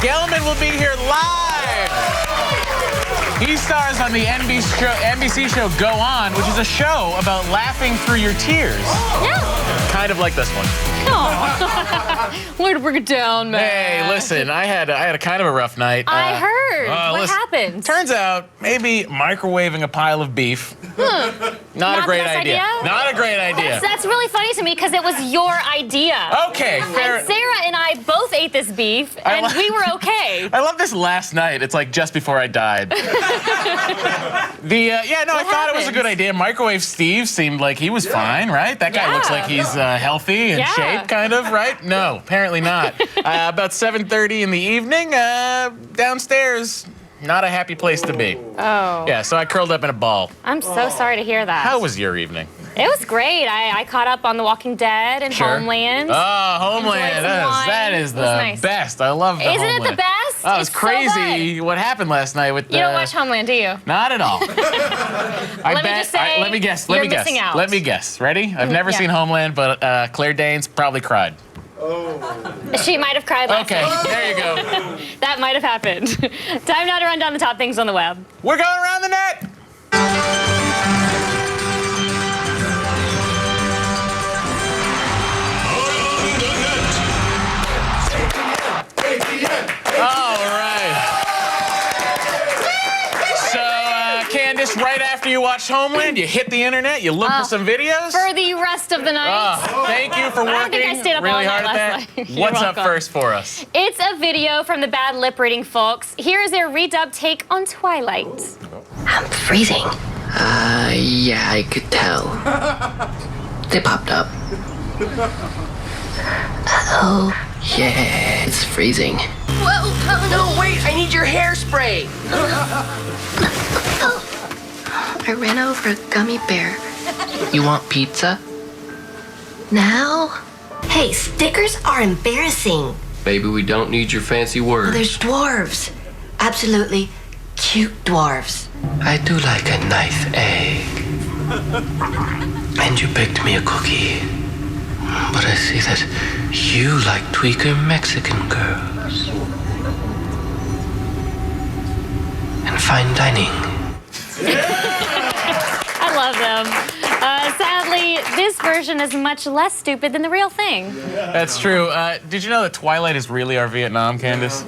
Gelman will be here live. He stars on the NBC show Go On, which is a show about laughing through your tears. Yeah. Kind of like this one. Oh. Way to bring it down, man. Hey, listen, I had a kind of a rough night. I heard. What listen, happened? Turns out maybe microwaving a pile of beef. Not a great idea. Not a great idea. That's really funny to me because it was your idea. Okay, fair. And Sarah and I both ate this beef, and we were okay. I love this last night. It's like just before I died. I thought it was a good idea. Microwave Steve seemed like he was fine, right? That guy looks like he's healthy and shape, kind of, right? No, apparently not. About 7:30 in the evening, downstairs. Not a happy place to be. Oh. Yeah, so I curled up in a ball. I'm so sorry to hear that. How was your evening? It was great. I caught up on The Walking Dead and Homeland. Oh, Homeland. That is the best. I love the Isn't Homeland. it the best? Oh, it was crazy what happened last night with the... You don't watch Homeland, do you? Not at all. Let me just say, let me guess. you're missing out. Let me guess. Ready? I've never seen Homeland, but Claire Danes probably cried. Oh. She might have cried last night. Okay, there you go. That might have happened. Time now to run down the top things on the web. We're going around the net. All right. So, Candace, right after you watched Homeland, you hit the internet, you look for some videos. For the rest of the night. Thank you for working I don't think I stayed up really all hard night at last that. night. What's up first for us? It's a video from the bad lip reading folks. Here is their redubbed take on Twilight. I'm freezing. Yeah, I could tell. They popped up. Uh-oh. Yeah, it's freezing. Whoa, no, wait, I need your hairspray. I ran over a gummy bear. You want pizza? Now? Hey, stickers are embarrassing. Baby, we don't need your fancy words. There's dwarves. Absolutely cute dwarves. I do like a nice egg. And you baked me a cookie. But I see that you like tweaker Mexican girls. And fine dining. I love them. Sadly, this version is much less stupid than the real thing. That's true. Did you know that Twilight is really our Vietnam, Candace?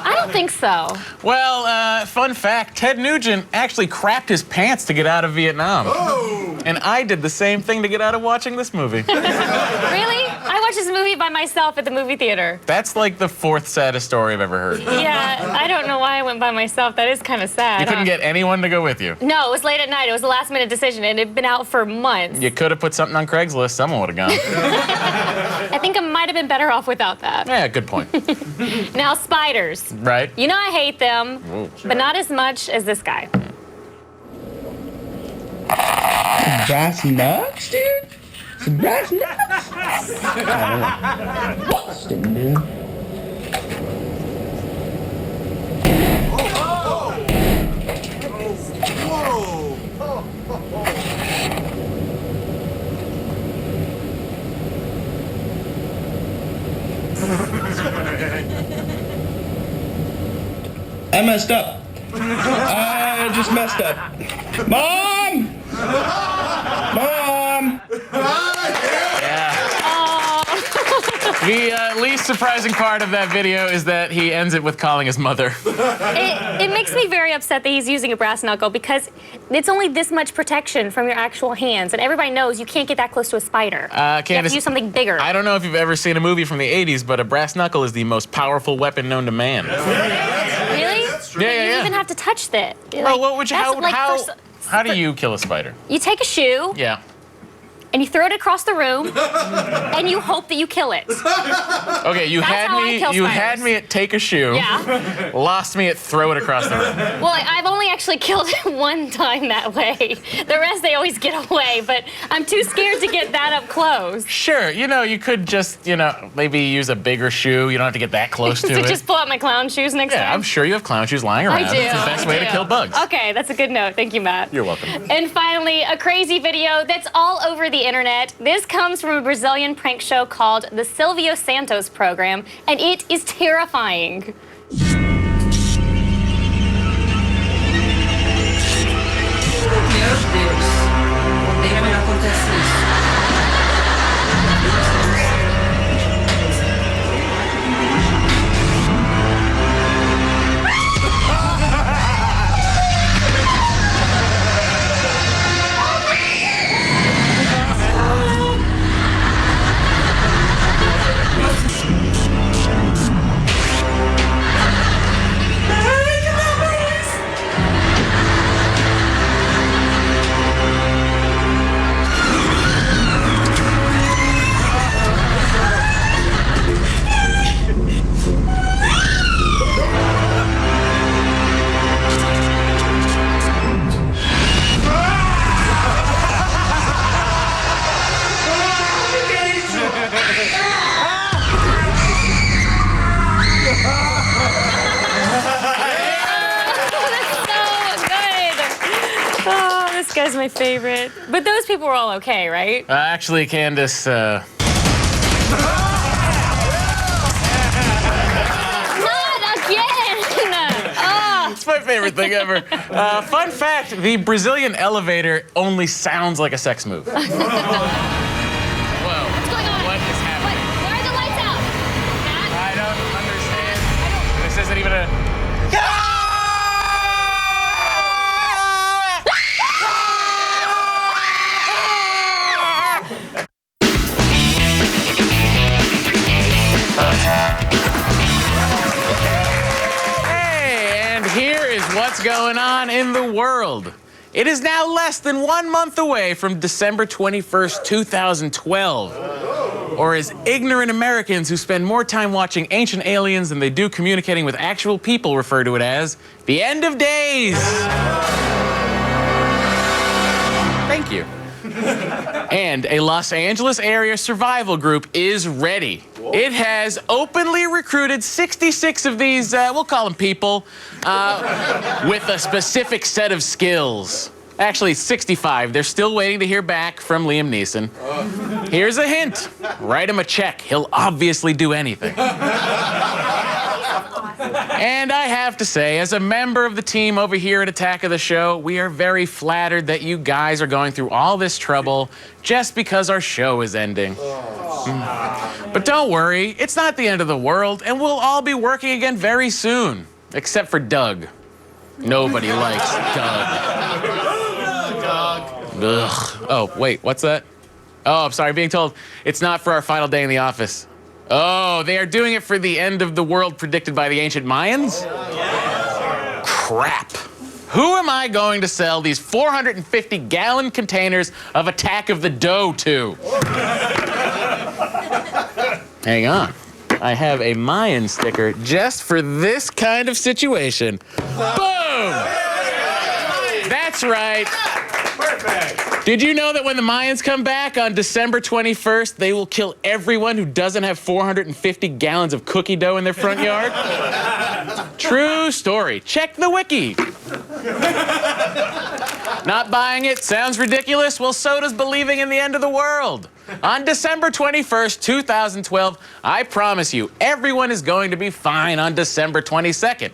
I don't think so. Well, fun fact, Ted Nugent actually crapped his pants to get out of Vietnam. Oh. And I did the same thing to get out of watching this movie. Really? I watched this movie by myself at the movie theater. That's like the fourth saddest story I've ever heard. Yeah, I don't know why I went by myself. That is kind of sad. You couldn't get anyone to go with you? No, it was late at night. It was a last-minute decision, and it had been out for months. You could have put something on Craigslist. Someone would have gone. I think I might have been better off without that. Yeah, good point. Now, spiders. Right. You know I hate them, but not as much as this guy. Brass nuts, dude? Some brass nuts? Boston, dude. I messed up. I just messed up. Mom! Mom! The least surprising part of that video is that he ends it with calling his mother. It makes me very upset that he's using a brass knuckle because it's only this much protection from your actual hands, and everybody knows you can't get that close to a spider. Candace, you have to use something bigger. I don't know if you've ever seen a movie from the 80s, but a brass knuckle is the most powerful weapon known to man. Really? Yeah. You even have to touch that. Well, what would you? How do you kill a spider? You take a shoe. Yeah. And you throw it across the room, and you hope that you kill it. Okay, you had me at take a shoe. Yeah. Lost me at throw it across the room. Well, I've only actually killed it one time that way. The rest, they always get away, but I'm too scared to get that up close. Sure, you could just, maybe use a bigger shoe. You don't have to get that close to it. Just pull out my clown shoes next time? Yeah, I'm sure you have clown shoes lying around. I do. It's the best way to kill bugs. Okay, that's a good note. Thank you, Matt. You're welcome. And finally, a crazy video that's all over the the internet. This comes from a Brazilian prank show called the Silvio Santos Program, and it is terrifying. Meu Deus. Odeio quando acontece isso. This guy's my favorite. But those people were all okay, right? Actually, Candace, Not again! it's my favorite thing ever. Fun fact, the Brazilian elevator only sounds like a sex move. Whoa. What's going on? What is happening? Why are the lights out? Matt? I don't understand. This isn't even a... What's going on in the world? It is now less than 1 month away from December 21st, 2012. Or as ignorant Americans who spend more time watching Ancient Aliens than they do communicating with actual people refer to it as, the end of days. Thank you. And a Los Angeles area survival group is ready. It has openly recruited 66 of these, we'll call them people, with a specific set of skills. Actually, 65. They're still waiting to hear back from Liam Neeson. Here's a hint. Write him a check. He'll obviously do anything. And I have to say, as a member of the team over here at Attack of the Show, we are very flattered that you guys are going through all this trouble just because our show is ending. But don't worry, it's not the end of the world, and we'll all be working again very soon. Except for Doug. Nobody likes Doug. Ugh. Oh, wait, what's that? Oh, I'm sorry, being told it's not for our final day in the office. Oh, they are doing it for the end of the world predicted by the ancient Mayans? Crap. Who am I going to sell these 450-gallon containers of Attack of the Dough to? Hang on. I have a Mayan sticker just for this kind of situation. Boom! That's right. Perfect. Did you know that when the Mayans come back on December 21st, they will kill everyone who doesn't have 450 gallons of cookie dough in their front yard? True story. Check the wiki. Not buying it? Sounds ridiculous? Well, so does believing in the end of the world. On December 21st, 2012, I promise you, everyone is going to be fine on December 22nd.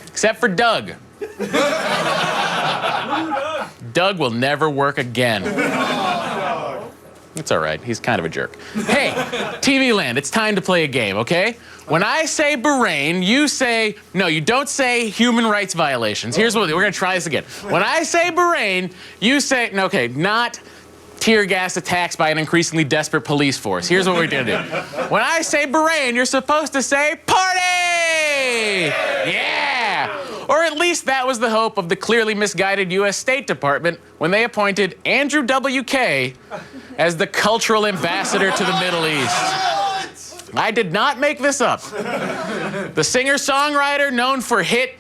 Except for Doug. Doug will never work again. It's all right. He's kind of a jerk. Hey, TV Land, it's time to play a game, okay? When I say Bahrain, you say, no, you don't say human rights violations. Here's what we're going to try this again. When I say Bahrain, you say, no, okay, not tear gas attacks by an increasingly desperate police force. Here's what we're going to do. When I say Bahrain, you're supposed to say party! Yeah! Or at least that was the hope of the clearly misguided U.S. State Department when they appointed Andrew W.K. as the cultural ambassador to the Middle East. I did not make this up. The singer-songwriter known for hit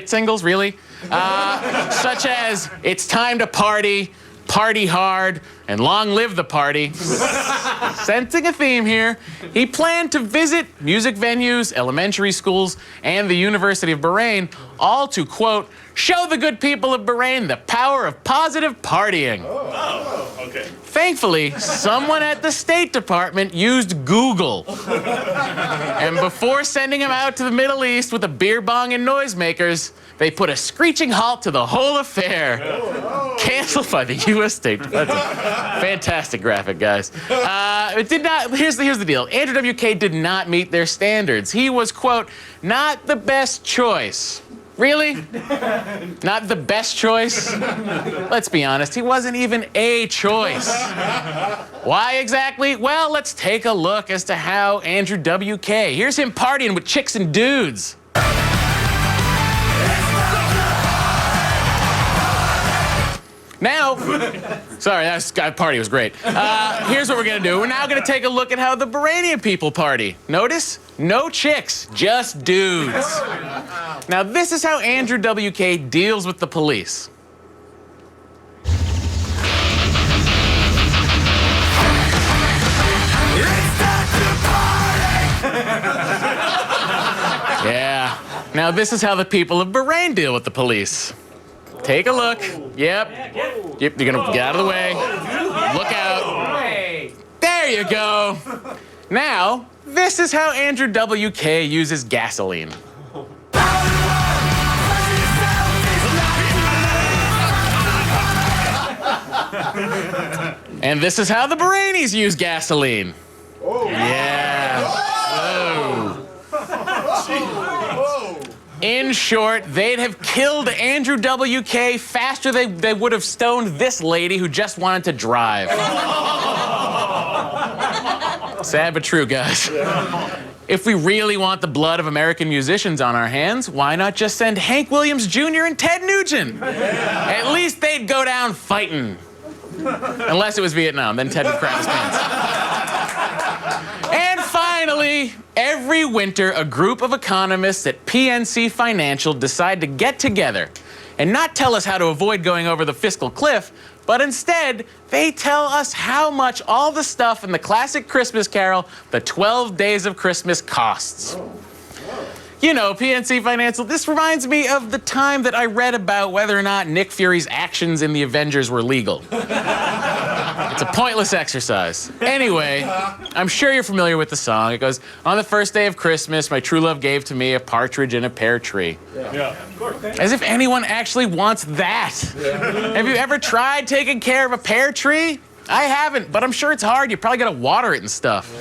singles, really, such as It's Time to Party, Party Hard, and Long Live the Party. Sensing a theme here, he planned to visit music venues, elementary schools, and the University of Bahrain, all to, quote, show the good people of Bahrain the power of positive partying. Okay. Thankfully, someone at the State Department used Google. And before sending him out to the Middle East with a beer bong and noisemakers, they put a screeching halt to the whole affair. Canceled by the U.S. State Department. That's a fantastic graphic, guys. It did not. Here's the deal. Andrew WK did not meet their standards. He was, quote, not the best choice. Really? Not the best choice? Let's be honest, he wasn't even a choice. Why exactly? Well, let's take a look as to how Andrew WK. Here's him partying with chicks and dudes. Now, sorry, that party was great. Here's what we're gonna do. We're now gonna take a look at how the Bahraini people party. Notice, no chicks, just dudes. Now, this is how Andrew WK deals with the police. Yeah. Now, this is how the people of Bahrain deal with the police. Take a look. Yep. You're gonna get out of the way. Look out. There you go. Now, this is how Andrew WK uses gasoline. And this is how the Bahrainis use gasoline. Yeah. Whoa. In short, they'd have killed Andrew WK faster than they would have stoned this lady who just wanted to drive. Sad but true, guys. If we really want the blood of American musicians on our hands, why not just send Hank Williams Jr. and Ted Nugent? At least they'd go down fighting. Unless it was Vietnam, then Ted would crap his pants. And finally, every winter, a group of economists at PNC Financial decide to get together and not tell us how to avoid going over the fiscal cliff, but instead, they tell us how much all the stuff in the classic Christmas carol, The 12 Days of Christmas, costs. You know, PNC Financial, this reminds me of the time that I read about whether or not Nick Fury's actions in the Avengers were legal. It's a pointless exercise. Anyway, I'm sure you're familiar with the song. It goes, on the first day of Christmas, my true love gave to me a partridge in a pear tree. Yeah. As if anyone actually wants that. Have you ever tried taking care of a pear tree? I haven't, but I'm sure it's hard. You probably gotta water it and stuff.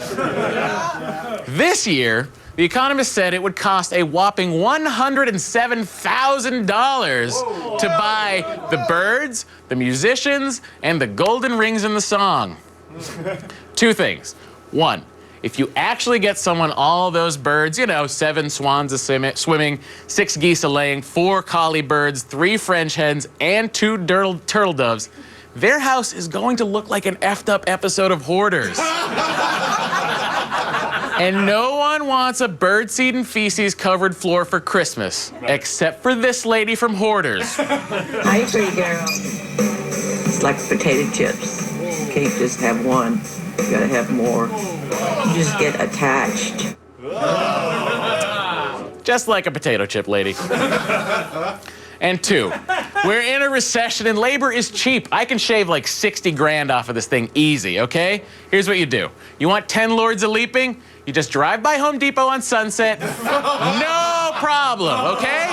This year, The Economist said it would cost a whopping $107,000 to buy the birds, the musicians, and the golden rings in the song. Two things. One, if you actually get someone all those birds, you know, 7 swans swimming, 6 geese a-laying, 4 collie birds, 3 French hens, and 2 turtle doves, their house is going to look like an effed up episode of Hoarders. And no one wants a birdseed and feces covered floor for Christmas, except for this lady from Hoarders. I agree, girl. It's like potato chips. You can't just have one. You gotta have more. You just get attached. Just like a potato chip lady. And 2, we're in a recession and labor is cheap. I can shave like 60 grand off of this thing easy, okay? Here's what you do. You want 10 lords of leaping? You just drive by Home Depot on Sunset. No problem, okay?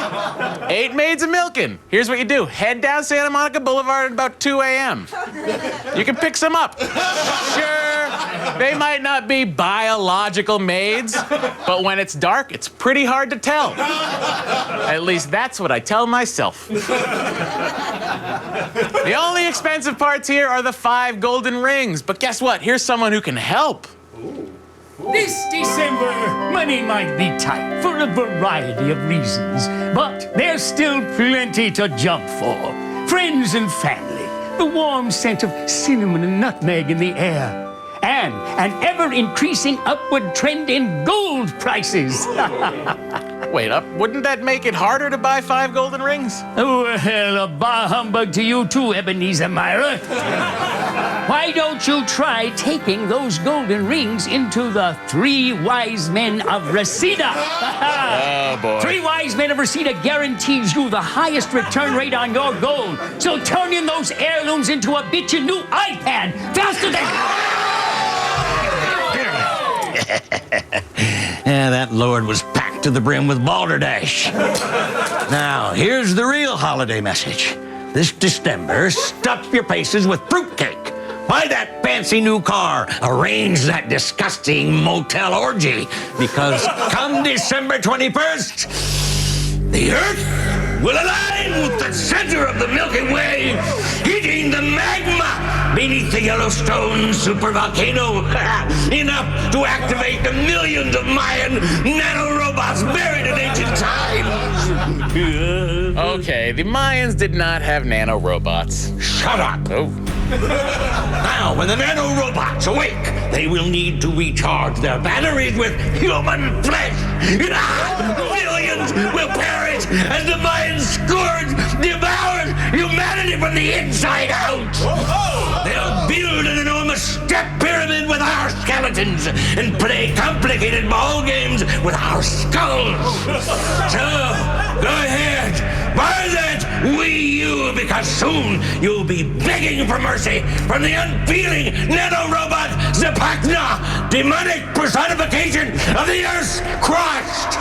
8 maids of milking. Here's what you do. Head down Santa Monica Boulevard at about 2 a.m. You can pick some up. Sure, they might not be biological maids, but when it's dark, it's pretty hard to tell. At least that's what I tell myself. The only expensive parts here are the 5 golden rings, but guess what? Here's someone who can help. This December, money might be tight for a variety of reasons, but there's still plenty to jump for. Friends and family, the warm scent of cinnamon and nutmeg in the air, and an ever-increasing upward trend in gold prices. Wait up, wouldn't that make it harder to buy 5 golden rings? Well, a bah humbug to you too, Ebenezer Mira. Why don't you try taking those golden rings into the 3 wise men of Reseda? Oh, boy. 3 wise men of Reseda guarantees you the highest return rate on your gold. So turn in those heirlooms into a bitchin' new iPad faster than... Yeah, that lord was packed to the brim with balderdash. Now, here's the real holiday message. This December, stuff your faces with fruitcake. Buy that fancy new car. Arrange that disgusting motel orgy. Because come December 21st, the Earth will align with the center of the Milky Way, heating the magma beneath the Yellowstone supervolcano. Enough to activate the millions of Mayan nanorobots buried in ancient times. Okay, the Mayans did not have nanorobots. Shut up. Oh. Now, when the nanorobots awake, they will need to recharge their batteries with human flesh. Millions will perish as the Mayan scourge devours humanity from the inside out. They'll build an enormous step pyramid with our skeletons and play complicated ball games with our skulls. So, go ahead, buy that Wii U, because soon you'll be begging for mercy from the unfeeling nanorobot Zapakna, demonic personification of the Earth's crust.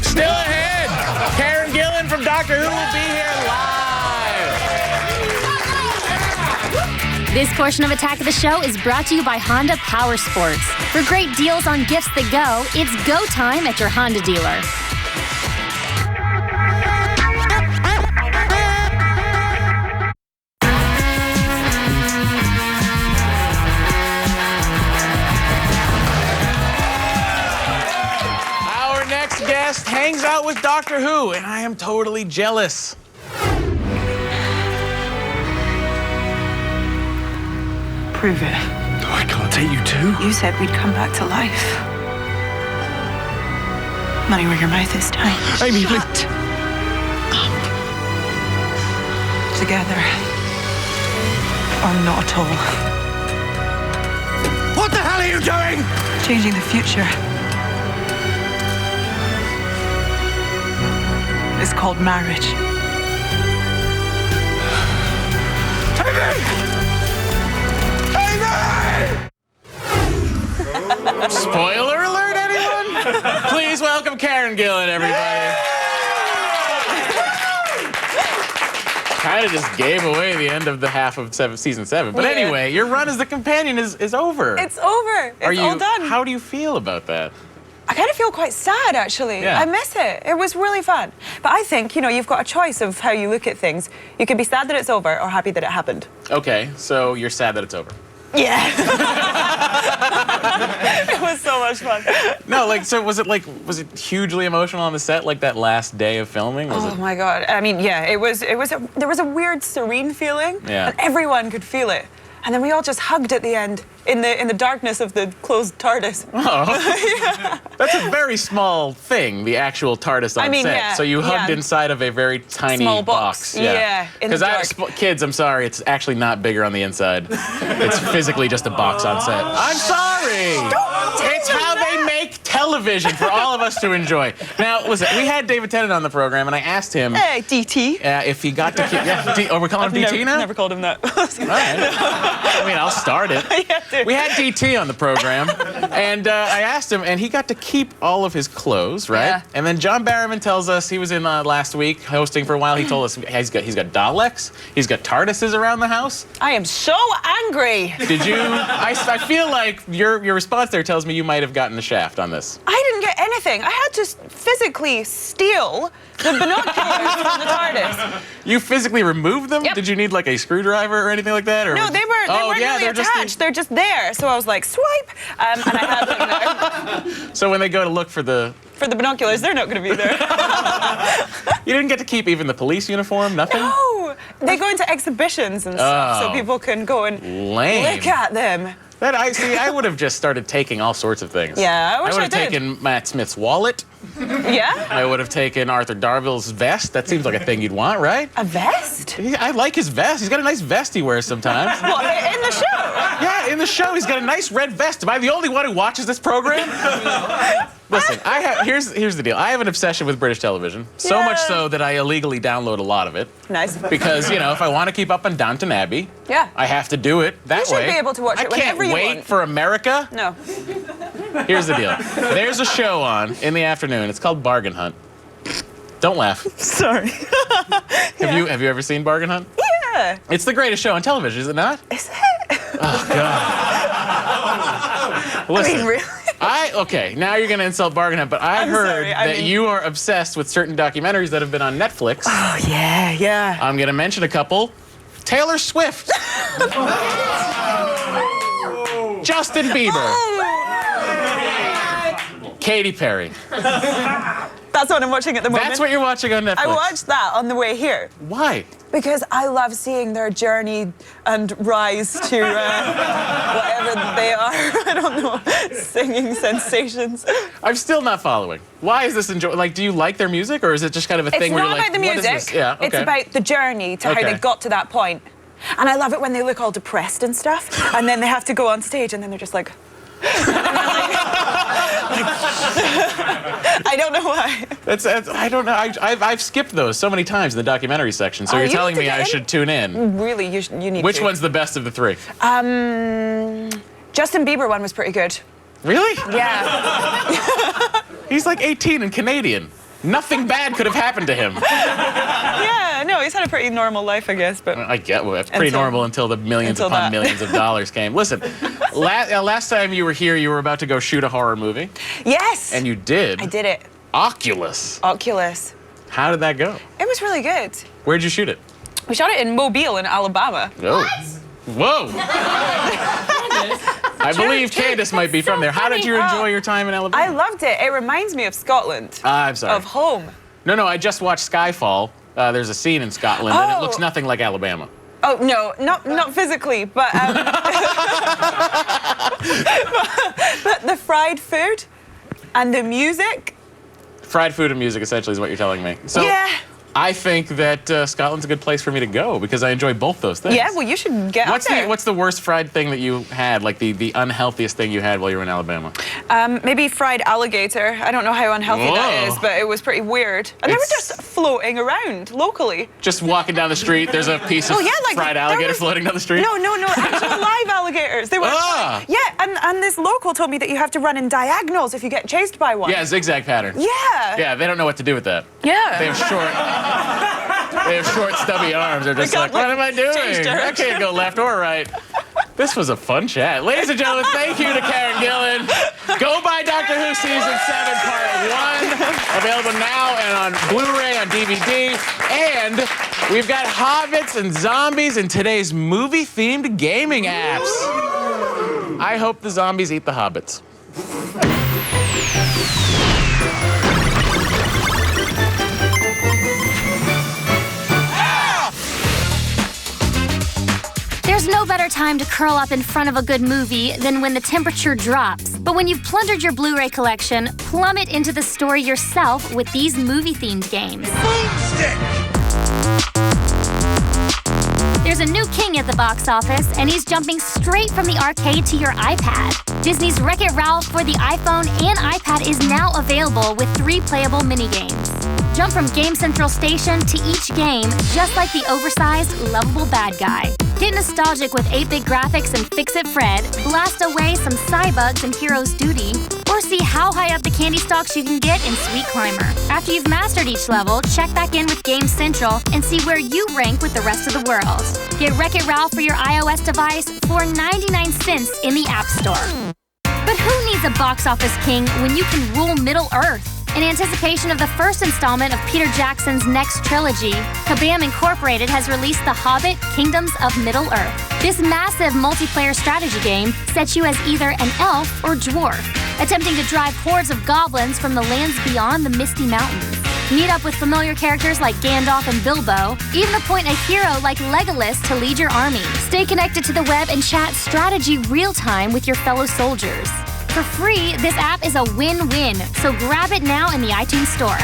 Still ahead, Karen Gillan from Doctor Who will be here live. This portion of Attack of the Show is brought to you by Honda Power Sports. For great deals on gifts that go, it's go time at your Honda dealer. Our next guest hangs out with Doctor Who, and I am totally jealous. Prove it. Oh, I can't take you too. You said we'd come back to life. Money where your mouth is tight. Amy, Shut up. Together. Or not at all. What the hell are you doing? Changing the future. It's called marriage. Spoiler alert, anyone? Please welcome Karen Gillan, everybody. Kind of just gave away the end of the half of season 7. But anyway, your run as the companion is over. It's over. It's all done. How do you feel about that? I kind of feel quite sad, actually. Yeah. I miss it. It was really fun. But I think, you know, you've got a choice of how you look at things. You can be sad that it's over or happy that it happened. Okay, so you're sad that it's over. Yeah. It was so much fun. No, so was it hugely emotional on the set, like that last day of filming? Oh my God. I mean, yeah, there was a weird serene feeling. Yeah. And everyone could feel it. And then we all just hugged at the end in the darkness of the closed TARDIS. Oh. Yeah. That's a very small thing, the actual TARDIS on set. Yeah, so you hugged inside of a very tiny small box. Yeah, in the dark. Kids, I'm sorry, it's actually not bigger on the inside. It's physically just a box on set. I'm sorry. It's how they make television for all of us to enjoy. Now, listen, we had David Tennant on the program, and I asked him... Hey, DT. If he got to keep... Yeah, we're calling him DT now? Never called him that. All right. I mean, I'll start it. Yeah, we had DT on the program, and I asked him, and he got to keep all of his clothes, right? Yeah. And then John Barrowman tells us, he was in last week hosting for a while, he told us he's got Daleks, he's got TARDISes around the house. I am so angry. Did you... I feel like your response there tells me you might have gotten the shaft on this. I didn't get anything. I had to physically steal the binoculars from the TARDIS. You physically removed them? Yep. Did you need like a screwdriver or anything like that? Or No, they weren't really attached. They're just there. So I was like, swipe, and I had them there. So when they go to look for the binoculars, they're not going to be there. You didn't get to keep even the police uniform? Nothing? No. They go into exhibitions and stuff, so people can go and Lame. look at them. I would have just started taking all sorts of things. Yeah, I wish I would have did. taken Matt Smith's wallet. Yeah? I would have taken Arthur Darville's vest. That seems like a thing you'd want, right? A vest? I like his vest. He's got a nice vest he wears sometimes. What, in the show? Yeah, in the show, he's got a nice red vest. Am I the only one who watches this program? Listen, here's the deal. I have an obsession with British television, so much so that I illegally download a lot of it. Nice. Because, if I want to keep up on Downton Abbey, Yeah. I have to do it that way. You should be able to watch it whenever you I can't wait want. for America. No. Here's the deal. There's a show on in the afternoon. It's called Bargain Hunt. Don't laugh. Sorry. Have you ever seen Bargain Hunt? Yeah. It's the greatest show on television, is it not? Is it? Oh, God. Listen, I mean, really? Okay, now you're going to insult Bargain Hunt, but I heard sorry, that you are obsessed with certain documentaries that have been on Netflix. Oh, yeah. I'm going to mention a couple. Taylor Swift. Justin Bieber. Katy Perry. That's what I'm watching at the moment. That's what you're watching on Netflix. I watched that on the way here. Why? Because I love seeing their journey and rise to whatever they are. I don't know, singing sensations. I'm still not following. Why is this do you like their music, or is it just kind of a thing where you're like, It's not about the what is music. this? Yeah, okay. It's about the journey to how they got to that point. And I love it when they look all depressed and stuff, and then they have to go on stage, and then they're just like... I don't know why. I don't know. I've skipped those so many times in the documentary section. So you're telling me I should tune in. Really, you need Which to. one's the best of the three? Justin Bieber one was pretty good. Really? Yeah. He's like 18 and Canadian. Nothing bad could have happened to him. Yeah, no, he's had a pretty normal life, I guess. But I get it's pretty normal until the millions upon millions of dollars came. Listen, last time you were here, you were about to go shoot a horror movie. Yes. And you did. I did it. Oculus. How did that go? It was really good. Where'd you shoot it? We shot it in Mobile in Alabama. Oh. Whoa. I believe Candace might be from there. How did you enjoy your time in Alabama? I loved it. It reminds me of Scotland. I'm sorry. Of home. No, I just watched Skyfall. There's a scene in Scotland, and it looks nothing like Alabama. Oh, no, not physically, but, but the fried food and the music. Fried food and music, essentially, is what you're telling me. So, yeah. I think that Scotland's a good place for me to go because I enjoy both those things. Yeah, well, you should get up there. What's the worst fried thing that you had, like the unhealthiest thing you had while you were in Alabama? Maybe fried alligator. I don't know how unhealthy that is, but it was pretty weird. And they were just floating around locally. Just walking down the street, there's a piece of fried alligator floating down the street? No, actual live alligators. They were yeah, and this local told me that you have to run in diagonals if you get chased by one. Yeah, zigzag pattern. Yeah. Yeah, they don't know what to do with that. Yeah. They have short, stubby arms. They're just like, what am I doing? I can't go left or right. This was a fun chat. Ladies and gentlemen, thank you to Karen Gillan. Go buy Doctor Who Season 7 Part 1. Available now and on Blu-ray, on DVD. And we've got hobbits and zombies in today's movie-themed gaming apps. I hope the zombies eat the hobbits. There's no better time to curl up in front of a good movie than when the temperature drops. But when you've plundered your Blu-ray collection, plummet into the story yourself with these movie-themed games. There's a new king at the box office, and he's jumping straight from the arcade to your iPad. Disney's Wreck-It Ralph for the iPhone and iPad is now available with 3 playable minigames. Jump from Game Central Station to each game, just like the oversized, lovable bad guy. Get nostalgic with 8-bit graphics and Fix-It Fred, blast away some Cybugs and Hero's Duty, or see how high up the candy stalks you can get in Sweet Climber. After you've mastered each level, check back in with Game Central and see where you rank with the rest of the world. Get Wreck-It Ralph for your iOS device for 99 cents in the App Store. But who needs a box office king when you can rule Middle-earth? In anticipation of the first installment of Peter Jackson's next trilogy, Kabam Incorporated has released The Hobbit: Kingdoms of Middle-earth. This massive multiplayer strategy game sets you as either an elf or dwarf, attempting to drive hordes of goblins from the lands beyond the Misty Mountains. Meet up with familiar characters like Gandalf and Bilbo, even appoint a hero like Legolas to lead your army. Stay connected to the web and chat strategy real-time with your fellow soldiers. For free, this app is a win-win, so grab it now in the iTunes Store.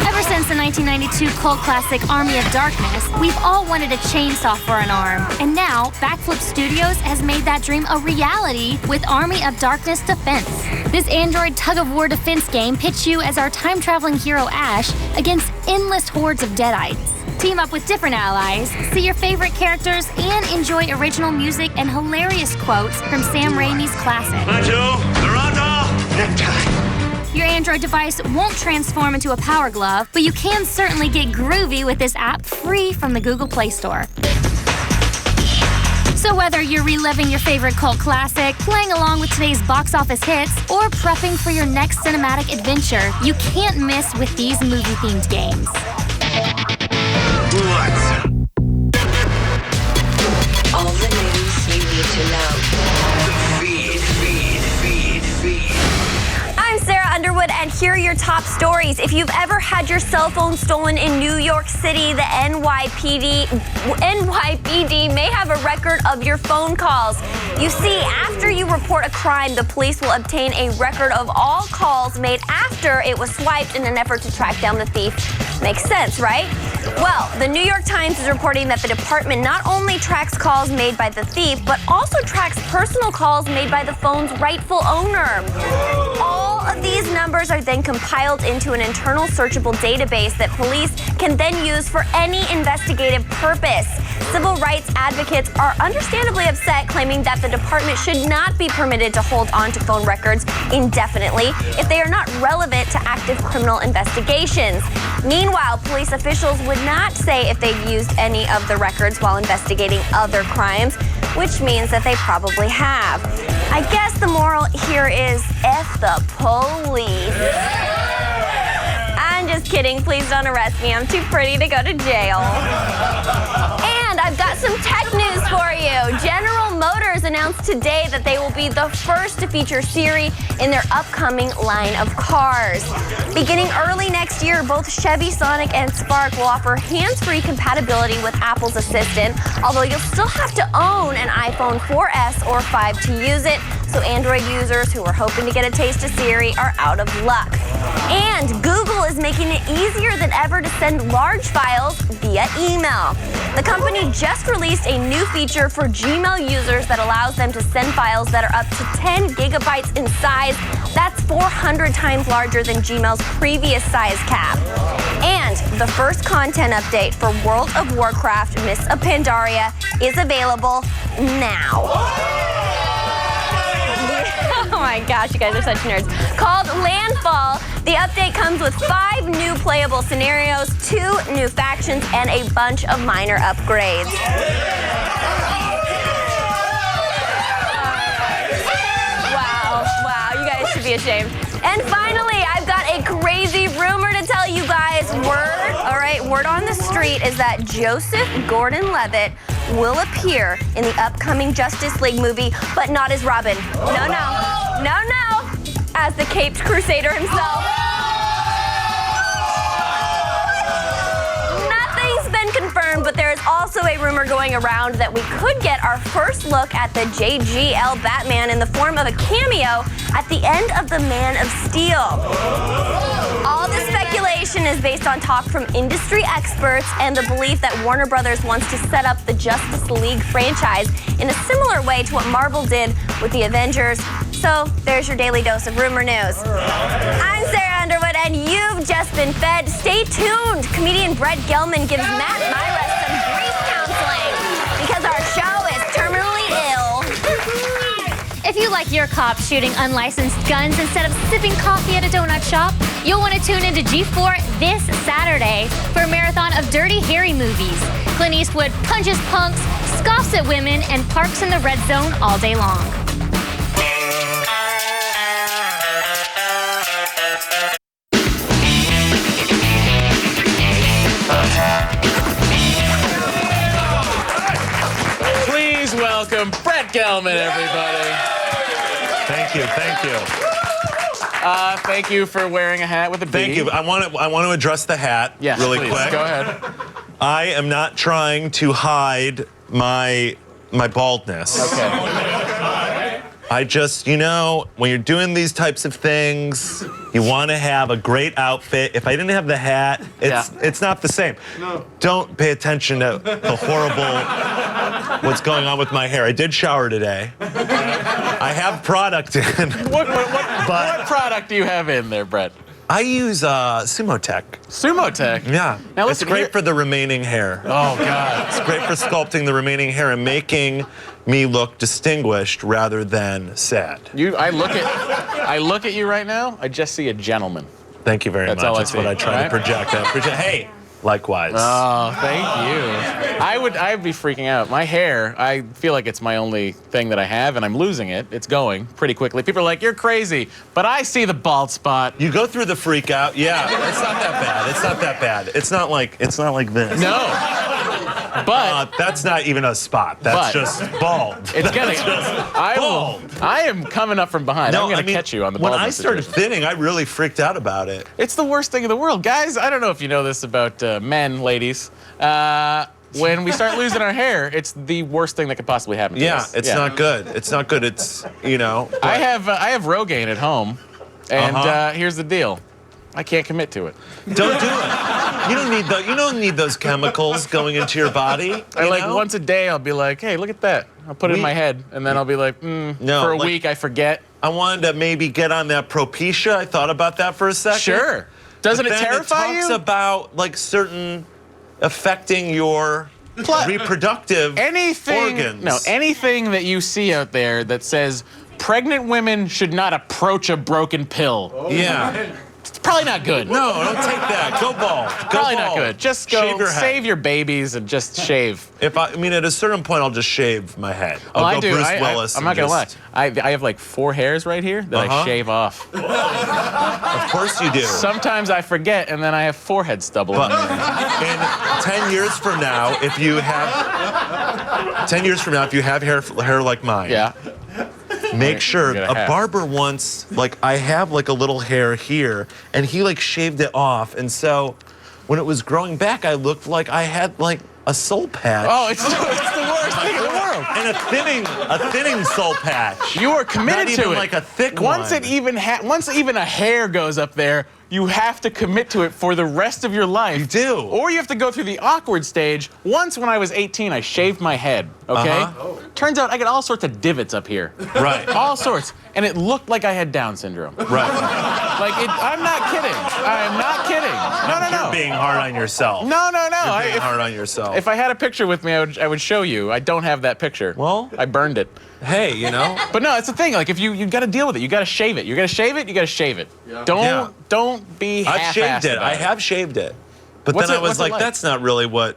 Ever since the 1992 cult classic Army of Darkness, we've all wanted a chainsaw for an arm. And now, Backflip Studios has made that dream a reality with Army of Darkness Defense. This Android tug-of-war defense game pits you as our time-traveling hero Ash against endless hordes of Deadites. Team up with different allies, see your favorite characters, and enjoy original music and hilarious quotes from Sam Raimi's classic. Your Android device won't transform into a power glove, but you can certainly get groovy with this app free from the Google Play Store. So whether you're reliving your favorite cult classic, playing along with today's box office hits, or prepping for your next cinematic adventure, you can't miss with these movie-themed games. All the news you need to know. I'm Sarah Underwood, and here are your top stories. If you've ever had your cell phone stolen in New York City, the NYPD may have a record of your phone calls. You see, after you report a crime, the police will obtain a record of all calls made after it was swiped in an effort to track down the thief. Makes sense, right? Well, the New York Times is reporting that the department not only tracks calls made by the thief, but also tracks personal calls made by the phone's rightful owner. All of these numbers are then compiled into an internal searchable database that police can then use for any investigative purpose. Civil rights advocates are understandably upset, claiming that the department should not be permitted to hold on to phone records indefinitely if they are not relevant to active criminal investigations. Meanwhile, police officials would not say if they've used any of the records while investigating other crimes, which means that they probably have. I guess the moral here is F the police. I'm just kidding. Please don't arrest me. I'm too pretty to go to jail. And I've got some tech news for you. General Motors announced today that they will be the first to feature Siri in their upcoming line of cars. Beginning early next year, both Chevy Sonic and Spark will offer hands-free compatibility with Apple's Assistant, although you'll still have to own an iPhone 4S or 5 to use it, so Android users who are hoping to get a taste of Siri are out of luck. And Google is making it easier than ever to send large files via email. The company just released a new feature for Gmail users that allows them to send files that are up to 10 gigabytes in size. That's 400 times larger than Gmail's previous size cap. And the first content update for World of Warcraft Mists of Pandaria is available now. Oh my gosh, you guys are such nerds. Called Landfall, the update comes with 5 new playable scenarios, 2 new factions, and a bunch of minor upgrades. Wow, you guys should be ashamed. And finally, I've got a crazy rumor to tell you guys. Word on the street is that Joseph Gordon-Levitt will appear in the upcoming Justice League movie, but not as Robin. No, as the Caped Crusader himself. Nothing's been confirmed, but there is also a rumor going around that we could get our first look at the JGL Batman in the form of a cameo at the end of The Man of Steel. All the speculation is based on talk from industry experts and the belief that Warner Brothers wants to set up the Justice League franchise in a similar way to what Marvel did with the Avengers. So there's your daily dose of rumor news. I'm Sarah Underwood, and you've just been fed. Stay tuned. Comedian Brett Gelman gives Matt Mira some grief counseling because our show is terminally ill. If you like your cops shooting unlicensed guns instead of sipping coffee at a donut shop, you'll want to tune into G4 this Saturday for a marathon of dirty, hairy movies. Clint Eastwood punches punks, scoffs at women, and parks in the red zone all day long. Please welcome Brett Gelman, everybody. Thank you. Thank you for wearing a hat with a B. Thank you. I want to address the hat really please. quick. Go ahead. I am not trying to hide my baldness. Okay. I just, you know, when you're doing these types of things, you want to have a great outfit. If I didn't have the hat, it's not the same. No. Don't pay attention to the horrible what's going on with my hair. I did shower today. I have product in. What product do you have in there, Brett? I use Sumotech. Sumotech? Yeah. Now it's great for the remaining hair. Oh, God. It's great for sculpting the remaining hair and making me look distinguished rather than sad. I look at you right now, I just see a gentleman. Thank you very much. That's what I try to project. Hey, likewise. Oh, thank you. I'd be freaking out. My hair, I feel like it's my only thing that I have, and I'm losing it. It's going pretty quickly. People are like, you're crazy, but I see the bald spot. You go through the freak out. Yeah, it's not that bad. It's not that bad. It's not like this. No. But that's not even a spot. That's just bald. It's getting bald. I am coming up from behind. No, I'm going to catch you on the baldness. When I started thinning, I really freaked out about it. It's the worst thing in the world. Guys, I don't know if you know this about men, ladies. When we start losing our hair, it's the worst thing that could possibly happen to us. It's not good. It's not good. It's, you know. I have Rogaine at home, and here's the deal. I can't commit to it. Don't do it. You don't need those chemicals going into your body. Once a day, I'll be like, hey, look at that. I'll put it in my head, and then I'll be like, for a week, I forget. I wanted to maybe get on that Propecia. I thought about that for a second. Sure. Doesn't it terrify you? It talks about like certain affecting your reproductive organs. No, anything that you see out there that says pregnant women should not approach a broken pill. Yeah. It's probably not good. No, don't take that. Go bald. Probably not good. Just go shave your head. save your babies and just shave. I mean, at a certain point, I'll just shave my head. I'll go Bruce Willis. I'm not gonna lie. I have like 4 hairs right here that I shave off. Of course you do. Sometimes I forget, and then I have forehead stubble. But in 10 years from now, if you have hair like mine, make sure a barber once, like I have like a little hair here, and he like shaved it off, and so when it was growing back, I looked like I had like a soul patch. Oh, it's the worst thing in the world. And a thinning soul patch. You are committed to it. Not even like a thick one. Once even a hair goes up there, you have to commit to it for the rest of your life. You do. Or you have to go through the awkward stage. Once when I was 18, I shaved my head, okay? Turns out I got all sorts of divots up here. Right. All sorts. And it looked like I had Down syndrome. Right. I'm not kidding. I'm not kidding. No. You're being hard on yourself. No. You're being hard on yourself. If I had a picture with me, I would show you. I don't have that picture. Well, I burned it. Hey, you know. But no, it's the thing. Like if you got to deal with it, you got to shave it. You got to shave it. You got to shave it. Yeah. Don't be half-assed. I've shaved it. I have shaved it. But then I was like, that's not really what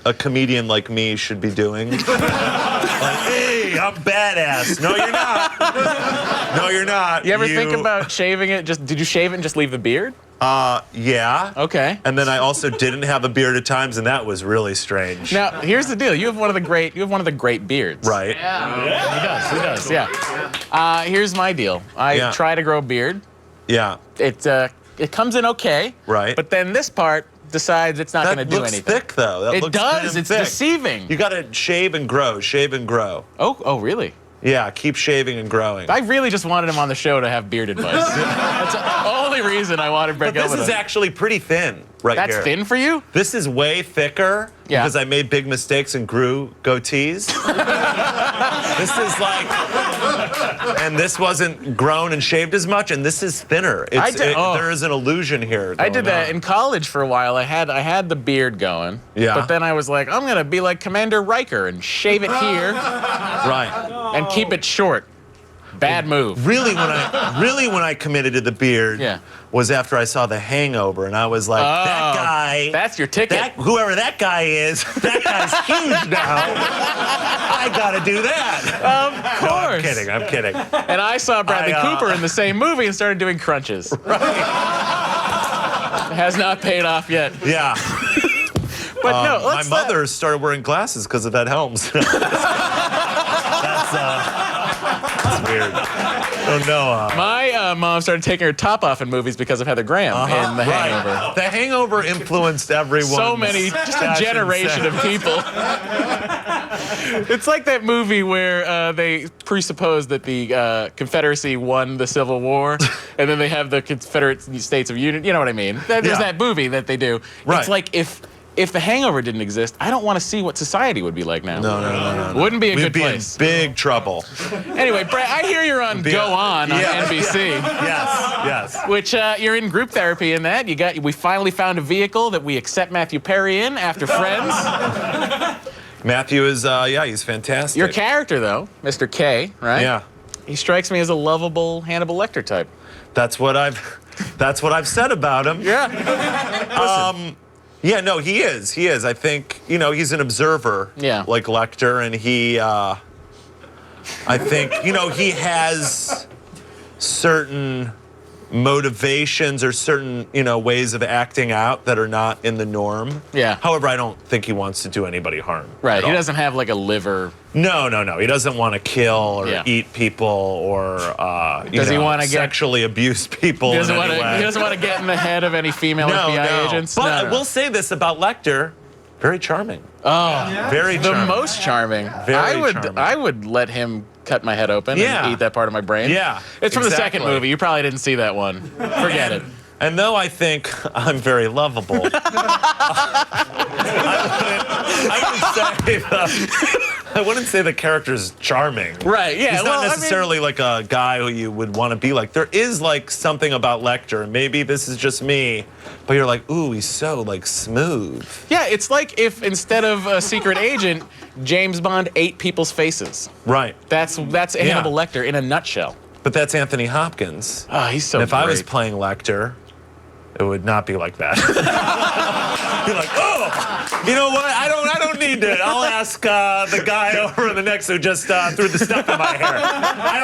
a comedian like me should be doing. Like, hey, I'm badass. No, you're not. No, you're not. You ever think about shaving it? Did you shave it and just leave the beard? Yeah. Okay. And then I also didn't have a beard at times, and that was really strange. Now, here's the deal. You have one of the great beards. Right. Yeah. He does. Yeah. Here's my deal. I try to grow a beard. Yeah. It comes in okay. Right. But then this part decides it's not going to do anything. That looks thick, though. It does. It's deceiving. You got to shave and grow. Shave and grow. Oh, really? Yeah, keep shaving and growing. I really just wanted him on the show to have beard advice. That's the only reason I wanted Brett Gelman. This is actually pretty thin here. That's thin for you? This is way thicker because I made big mistakes and grew goatees. This is like, and this wasn't grown and shaved as much, and this is thinner. There is an illusion here. I did that in college for a while. I had the beard going. Yeah. But then I was like, I'm gonna be like Commander Riker and shave it here. Right. And keep it short. Bad move. Really, when I committed to the beard was after I saw The Hangover, and I was like, that guy. That's your ticket. Whoever that guy is, that guy's huge now. I gotta do that. Of course. No, I'm kidding. And I saw Bradley Cooper in the same movie and started doing crunches. Right. It has not paid off yet. Yeah. But no, my mother started wearing glasses because of that Helms. That's weird. Oh, no. My mom started taking her top off in movies because of Heather Graham in The Hangover. Right. The Hangover influenced everyone. So many, just a generation of people. It's like that movie where they presuppose that the Confederacy won the Civil War, and then they have the Confederate States of Union. You know what I mean? There's that movie that they do. Right. It's like if The Hangover didn't exist, I don't want to see what society would be like now. No. Wouldn't be a We'd good be place. in big trouble. Anyway, Brett, I hear you're on Go On NBC. Yes. Which you're in group therapy in that. We finally found a vehicle that we accept Matthew Perry in after Friends. Matthew is, he's fantastic. Your character, though, Mr. K, right? Yeah. He strikes me as a lovable Hannibal Lecter type. That's what I've said about him. Yeah. Yeah, no, he is. He is. I think, he's an observer. Yeah. Like Lecter, and he, I think, he has certain motivations or certain, ways of acting out that are not in the norm. Yeah. However, I don't think he wants to do anybody harm. Right. He all. doesn't have like a liver. No. He doesn't want to kill or eat people or Does he want to sexually abuse people in any way. He doesn't want to get in the head of any female FBI agents. But I will say this about Lecter: very charming. Oh, very charming. The most charming. Charming. I would let him cut my head open and eat that part of my brain. Yeah. It's from the second movie. You probably didn't see that one. Forget it. And though I think I'm very lovable, I wouldn't say the character's charming. Right, yeah. He's not necessarily like a guy who you would want to be like. There is like something about Lecter, and maybe this is just me, but you're like, ooh, he's so like smooth. Yeah, it's like if instead of a secret agent, James Bond ate people's faces. Right. That's Hannibal Lecter in a nutshell. But that's Anthony Hopkins. Oh, he's so and if great. I was playing Lecter, it would not be like that. Be like, oh, you know what? I don't need to. I'll ask the guy over in the next who just threw the stuff in my hair. I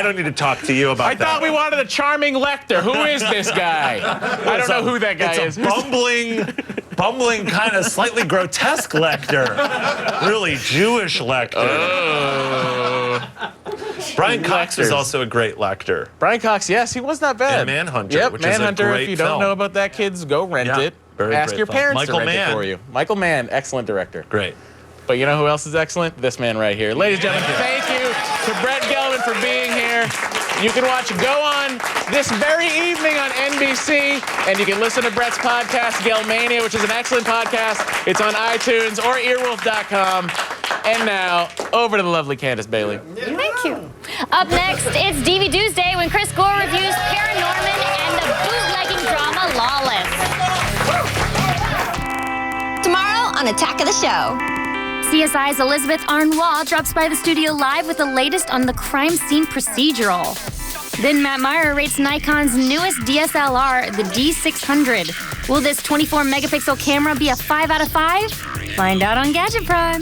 don't need to talk to you about that. I thought we wanted a charming Lecter. Who is this guy? I don't know who that guy is. It's a bumbling, kind of slightly grotesque Lecter. Really Jewish Lecter. Brian Cox is also a great Lecter. Brian Cox, yes, he was not bad. And Manhunter, yep, which Manhunter, is a great if you film. don't know about that, kids, go rent it. Ask great your film. parents Michael to rent Mann. it for you. Michael Mann, excellent director. Great. But you know who else is excellent? This man right here. Ladies and gentlemen, thank you to Brett Gelman for being here. You can watch Go On this very evening on NBC, and you can listen to Brett's podcast, Gelmania, which is an excellent podcast. It's on iTunes or earwolf.com. And now, over to the lovely Candace Bailey. Thank you. Up next, it's DVDuesday when Chris Gore reviews ParaNorman and the bootlegging drama Lawles. Tomorrow on Attack of the Show. CSI's Elizabeth Arnois drops by the studio live with the latest on the crime scene procedural. Then Matt Meyer rates Nikon's newest DSLR, the D600. Will this 24-megapixel camera be a 5 out of 5? Find out on Gadget Prime.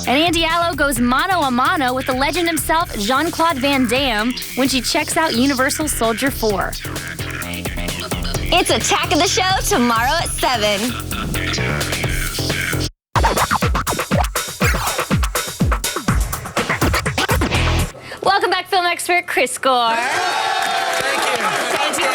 And Andy Allo goes mano a mano with the legend himself, Jean-Claude Van Damme, when she checks out Universal Soldier 4. It's Attack of the Show tomorrow at 7. Welcome back, film expert Chris Gore. Thank you. Thank you.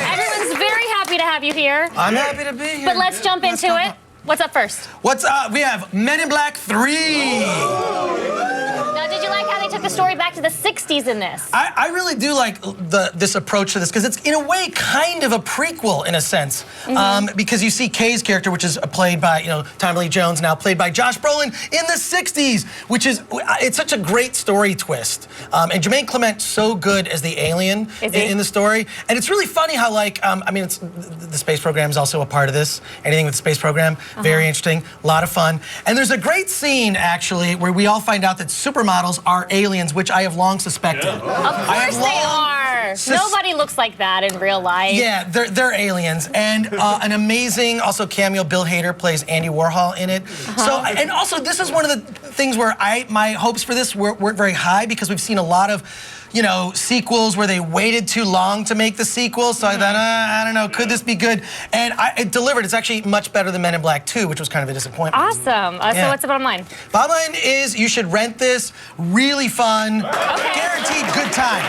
Everyone's very happy to have you here. I'm happy to be here. But let's jump into it. What's up first? What's up? We have Men in Black 3. Now, did you like how they took the story back to the 60s in this? I really do like this approach to this because it's in a way kind of a prequel in a sense, because you see Kay's character, which is played by Tommy Lee Jones, now played by Josh Brolin in the 60s, which is it's such a great story twist. And Jermaine Clement so good as the alien in the story, and it's really funny how it's the space program is also a part of this. Anything with the space program, very interesting, a lot of fun. And there's a great scene actually where we all find out that supermodels are aliens, which I have long suspected. Of course they are. Nobody looks like that in real life. Yeah, they're aliens. And an amazing also cameo, Bill Hader plays Andy Warhol in it. So, and also this is one of the things where my hopes for this weren't very high because we've seen a lot of you know, sequels where they waited too long to make the sequel. So I thought, I don't know, could this be good? And it delivered. It's actually much better than Men in Black 2, which was kind of a disappointment. Awesome. So what's the bottom line? Bottom line is you should rent this. Really fun. Guaranteed good time.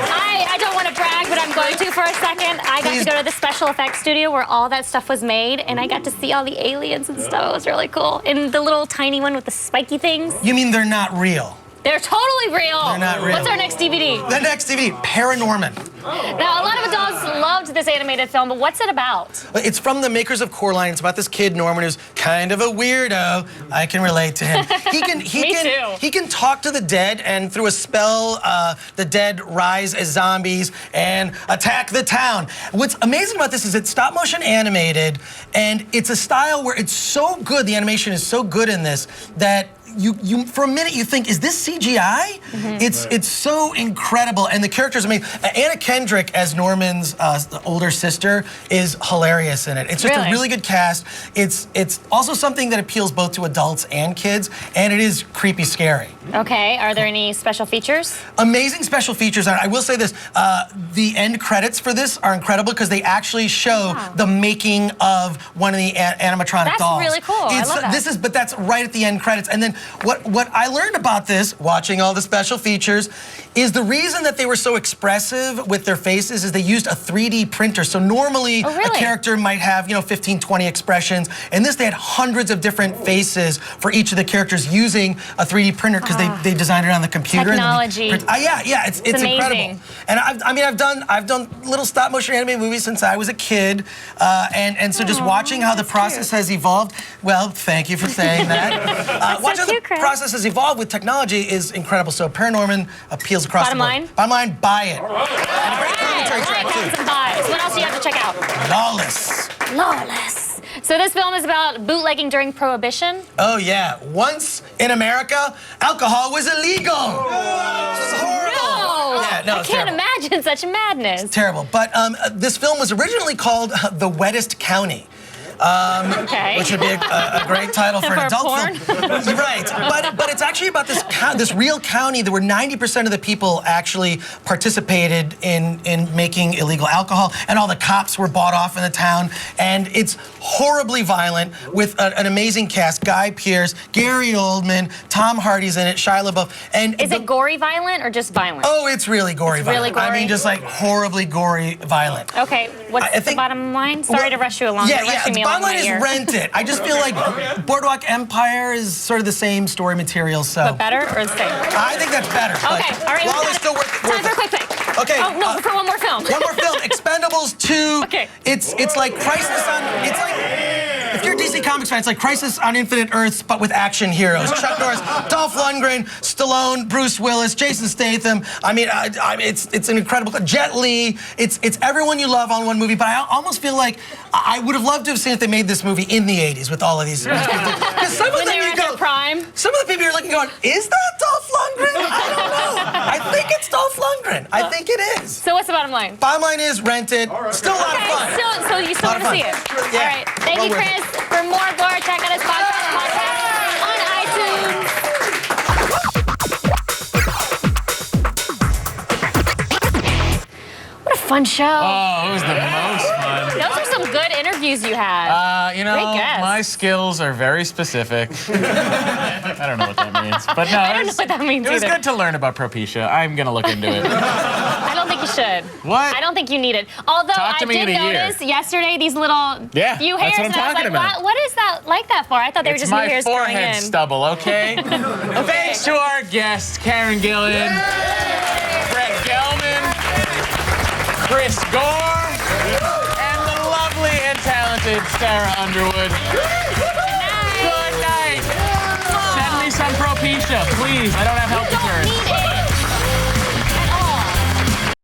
I don't want to brag, but I'm going to for a second. I got to go to the special effects studio where all that stuff was made, and I got to see all the aliens and stuff. It was really cool. And the little tiny one with the spiky things. You mean they're not real? They're totally real. They're not real. What's our next DVD? The next DVD, ParaNorman. Now, a lot of adults loved this animated film, but what's it about? It's from the makers of Coraline. It's about this kid, Norman, who's kind of a weirdo. I can relate to him. He can talk to the dead, and through a spell, the dead rise as zombies and attack the town. What's amazing about this is it's stop motion animated, and it's a style where it's so good, the animation is so good in this, that you for a minute you think, is this CGI? It's so incredible, and the characters, I mean, Anna Kendrick as Norman's older sister is hilarious in it. It's just a really good cast. It's also something that appeals both to adults and kids, and it is creepy scary. Okay, are there any special features? Amazing special features. I will say this, the end credits for this are incredible because they actually show the making of one of the animatronic dolls. That's really cool. I love that. But that's right at the end credits. And then what I learned about this, watching all the special features, is the reason that they were so expressive with their faces is they used a 3D printer. So normally a character might have, 15, 20 expressions. In this, they had hundreds of different faces for each of the characters using a 3D printer because they designed it on the computer. Technology. It's incredible. And I've done little stop motion animated movies since I was a kid, and so just watching how the process has evolved. Well, thank you for saying that. Watching how the process has evolved with technology is incredible. So ParaNorman appeals across the board. Bottom line, buy it. And a great commentary track too. What else do you have to check out? Lawless. So this film is about bootlegging during Prohibition? Oh yeah. Once in America, alcohol was illegal. This is horrible. I can't imagine such madness. It's terrible. But this film was originally called The Wettest County. Which would be a great title for an adult film. Right, but it's actually about this real county. There were 90% of the people actually participated in making illegal alcohol, and all the cops were bought off in the town. And it's horribly violent with an amazing cast: Guy Pearce, Gary Oldman, Tom Hardy's in it, Shia LaBeouf. And is it gory violent or just violent? Oh, it's really gory violent. Really gory? I mean, just like horribly gory violent. Okay, what's the bottom line? Sorry to rush you along. Bottom line is rent it. I just feel like Boardwalk Empire is sort of the same story material, so. But better or the same? I think that's better. Okay, all right. Lawless still worth time for a quick pick. Okay. Oh, no, for one more film. One more film, Expendables 2. Okay. It's like Crisis on, it's like, if you're a DC Comics fan, it's like Crisis on Infinite Earths, but with action heroes. Chuck Norris, Dolph Lundgren, Stallone, Bruce Willis, Jason Statham. I mean, it's an incredible, Jet Li. It's everyone you love on one movie, but I almost feel like I would have loved to have seen if they made this movie in the 80s with all of these people. Because some of them you go, some of the people you're looking going, is that Dolph Lundgren? I don't know. I think it's Dolph Lundgren. I think it is. So what's the bottom line? Bottom line is rent it. Still a lot of fun. So you still want to see it? Yeah. All right. Thank you, Chris. For more Gore, check out his podcast on iTunes. What a fun show. Oh, it was the most fun. Those are some good interviews you had. Great guess. My skills are very specific. I don't know what that means. But no, I don't know what that means It was either. good to learn about Propecia. I'm going to look into it. I don't think you should. What? I don't think you need it. Although Talk to I me did in a year. notice yesterday these little few hairs, that's what I'm and I was talking like, about. what is that like that for? I thought they were just new hairs my growing forehead in. stubble, okay? Thanks to our guests, Karen Gillan, Brett Gelman, Chris Gore, and the lovely and talented Sarah Underwood. Good night. Send me some Propecia, please. I don't have health insurance.